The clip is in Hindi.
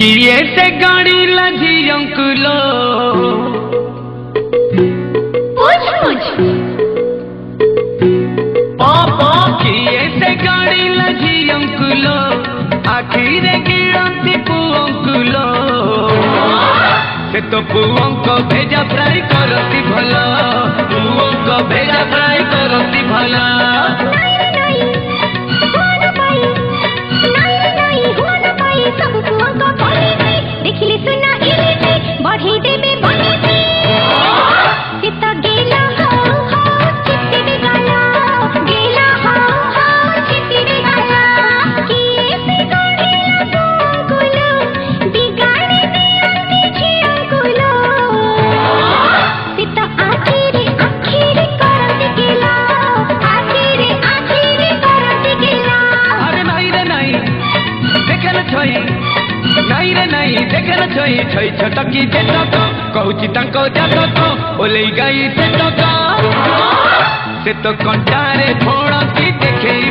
किए से गाड़ी लजी अंकुलो पापा किए से गाड़ी लजी अंकुलो आखिरे गिरंती पु अंकुलो से तो पुओं भेजा फ्राई करती भला पुओं भेजा फ्राई करती भला देखिले सुना बढ़ी देबे गेला चिट्टी दे गाला गेला चिट्टी दे गाला किए से गाड़ेला अंकुलो बिगाड़े दे पीछे अंकुलो सीता आखिरी करत गेला आखिरी करत गेला अरे नहीं रे नहीं देखल छोई नहीं रे नहीं देखल छोई छोई छटकी जेतक कहूची तांको जातक ओलेई गाई से तो कंटारे फोड़ की देखेई